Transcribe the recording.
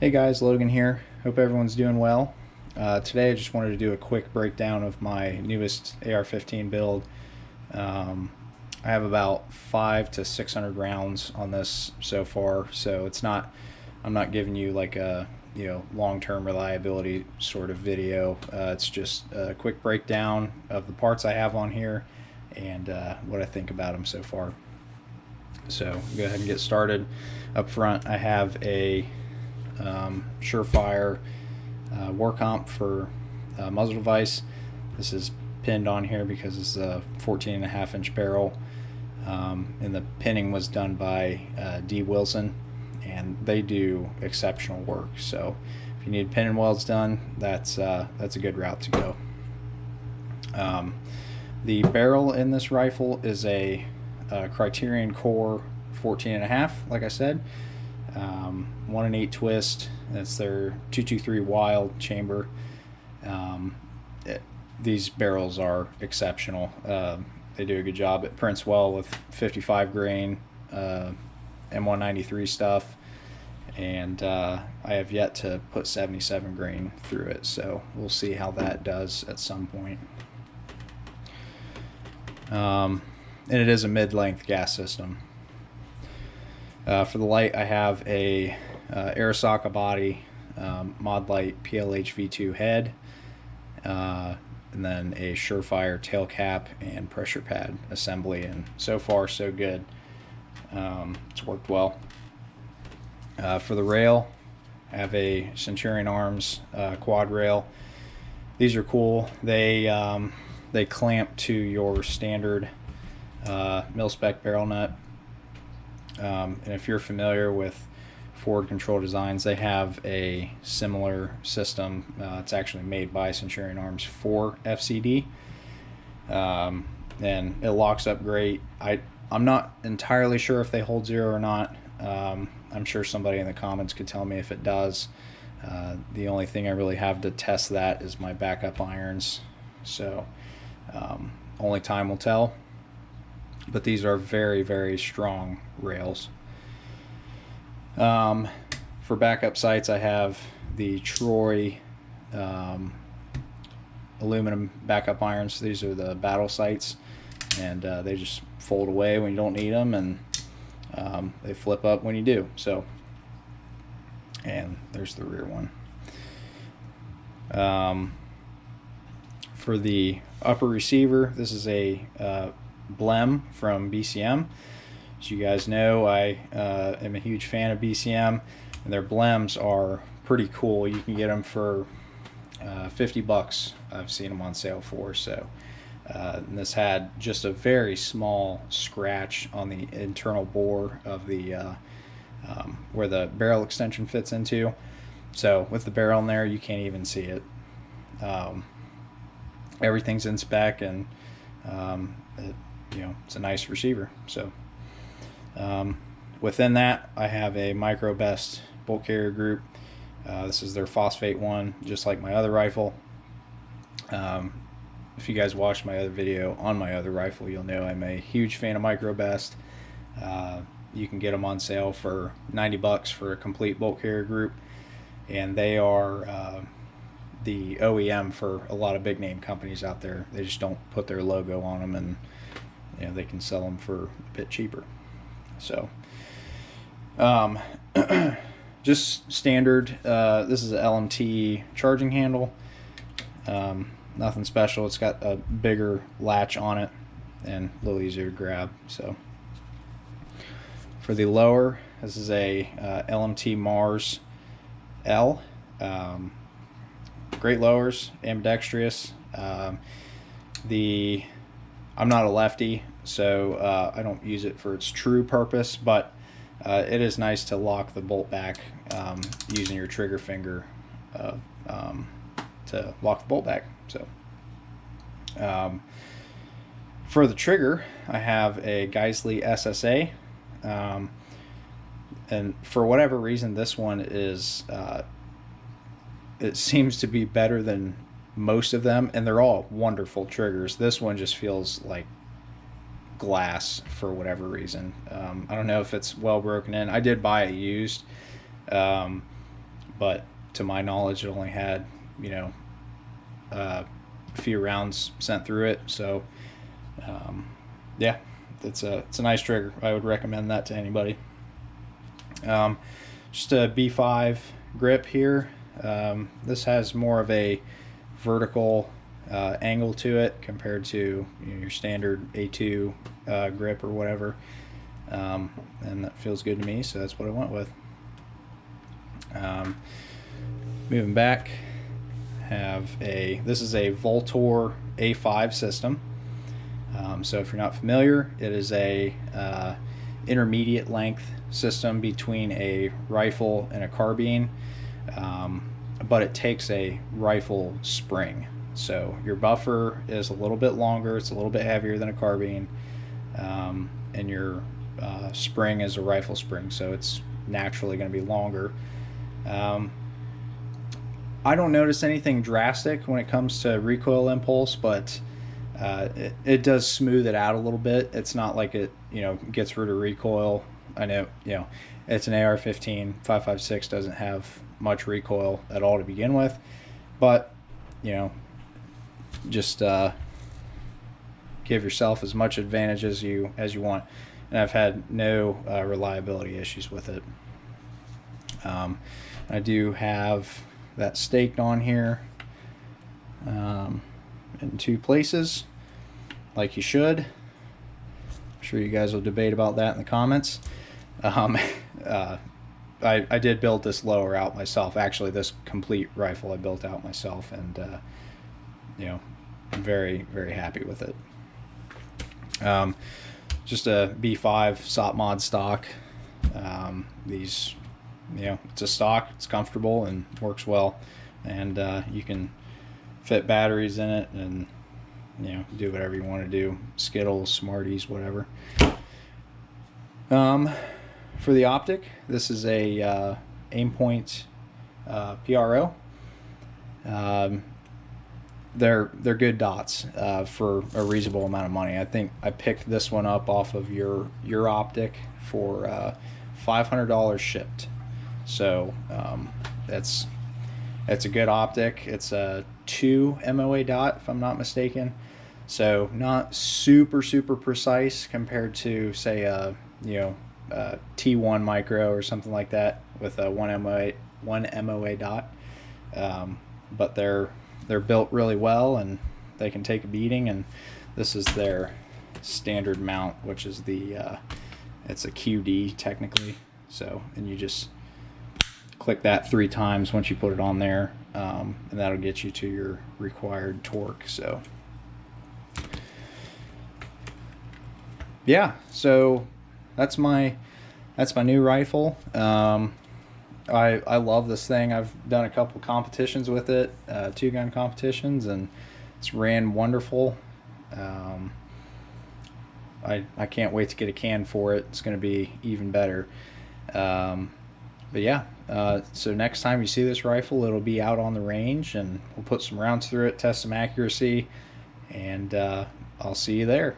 Hey guys, Logan here. Hope everyone's doing well. Today I just wanted to do a quick breakdown of my newest AR-15 build. I have about 500 to 600 rounds on this so far, so I'm not giving you like a long-term reliability sort of video. It's just a quick breakdown of the parts I have on here and what I think about them so far. So go ahead and get started. Up front I have a Surefire war comp for muzzle device. This is pinned on here because it's a 14.5-inch barrel, and the pinning was done by D. Wilson, and they do exceptional work. So if you need pinning welds done, that's a good route to go. The barrel in this rifle is a Criterion Core 14.5, like I said. 1 in 8 twist. That's their 223 Wild chamber. These barrels are exceptional. They do a good job. It prints well with 55 grain M193 stuff, and I have yet to put 77 grain through it, so we'll see how that does at some point. And it is a mid-length gas system. For the light, I have a Arisaka body, Mod Light PLH V2 head, and then a Surefire tail cap and pressure pad assembly, and so far so good. It's worked well. For the rail, I have a Centurion Arms quad rail. These are cool. They clamp to your standard mil-spec barrel nut. And if you're familiar with Forward Control Designs, they have a similar system. It's actually made by Centurion Arms for FCD, and it locks up great. I'm not entirely sure if they hold zero or not. I'm sure somebody in the comments could tell me if it does. The only thing I really have to test that is my backup irons, so only time will tell. But these are very, very strong rails. For backup sights, I have the Troy aluminum backup irons. These are the battle sights, and they just fold away when you don't need them, and they flip up when you do. So, and there's the rear one. For the upper receiver, this is a Blem from BCM. As you guys know, I am a huge fan of BCM, and their Blems are pretty cool. You can get them for 50 bucks. I've seen them on sale for. So and this had just a very small scratch on the internal bore of the where the barrel extension fits into. So with the barrel in there, you can't even see it. Everything's in spec, and it's a nice receiver. So within that, I have a Micro Best bolt carrier group. This is their phosphate one, just like my other rifle. If you guys watched my other video on my other rifle, you'll know I'm a huge fan of Micro Best. You can get them on sale for 90 bucks for a complete bolt carrier group, and they are the OEM for a lot of big name companies out there. They just don't put their logo on them, and they can sell them for a bit cheaper. So just standard. This is an LMT charging handle. Nothing special. It's got a bigger latch on it and a little easier to grab. So for the lower, this is a LMT Mars L. Great lowers, ambidextrous. I'm not a lefty, so I don't use it for its true purpose, but it is nice to lock the bolt back using your trigger finger to lock the bolt back. So for the trigger, I have a Geissele SSA, and for whatever reason, this one is it seems to be better than most of them, and they're all wonderful triggers. This one just feels like glass for whatever reason. I don't know if it's well broken in. I did buy it used, but to my knowledge, it only had, you know, a few rounds sent through it. So yeah, it's a nice trigger. I would recommend that to anybody. Just a B5 grip here. This has more of a vertical angle to it compared to, you know, your standard A2 grip or whatever, and that feels good to me, so that's what I went with. Moving back, this is a Voltor A5 system. So if you're not familiar, it is a intermediate length system between a rifle and a carbine, but it takes a rifle spring. So your buffer is a little bit longer, it's a little bit heavier than a carbine, and your spring is a rifle spring, so it's naturally going to be longer. I don't notice anything drastic when it comes to recoil impulse, but it does smooth it out a little bit. It's not like it, you know, gets rid of recoil. I know, you know, it's an AR-15. 5.56 doesn't have much recoil at all to begin with, but, you know, just give yourself as much advantage as you want. And I've had no reliability issues with it. I do have that staked on here in 2 places, like you should. I'm sure you guys will debate about that in the comments. I did build this lower out myself. Actually, this complete rifle I built out myself, and you know, I'm very, very happy with it. Just a B5 SOP mod stock. These, you know, it's a stock, it's comfortable and works well, and you can fit batteries in it and, you know, do whatever you want to do, Skittles, Smarties, whatever. For the optic, this is a Aimpoint PRO. They're good dots for a reasonable amount of money. I think I picked this one up off of your optic for $500 shipped. So it's a good optic. It's a 2 MOA dot, if I'm not mistaken. So not super precise compared to, say, you know, T1 micro or something like that with a 1 MOA dot. But they're built really well, and they can take a beating. And this is their standard mount, which is it's a QD technically. So, and you just click that 3 times once you put it on there, and that'll get you to your required torque. So yeah, so that's my new rifle. I love this thing. I've done a couple competitions with it, 2-gun competitions, and it's ran wonderful. I can't wait to get a can for it. It's going to be even better. But yeah, so next time you see this rifle, it'll be out on the range, and we'll put some rounds through it, test some accuracy, and I'll see you there.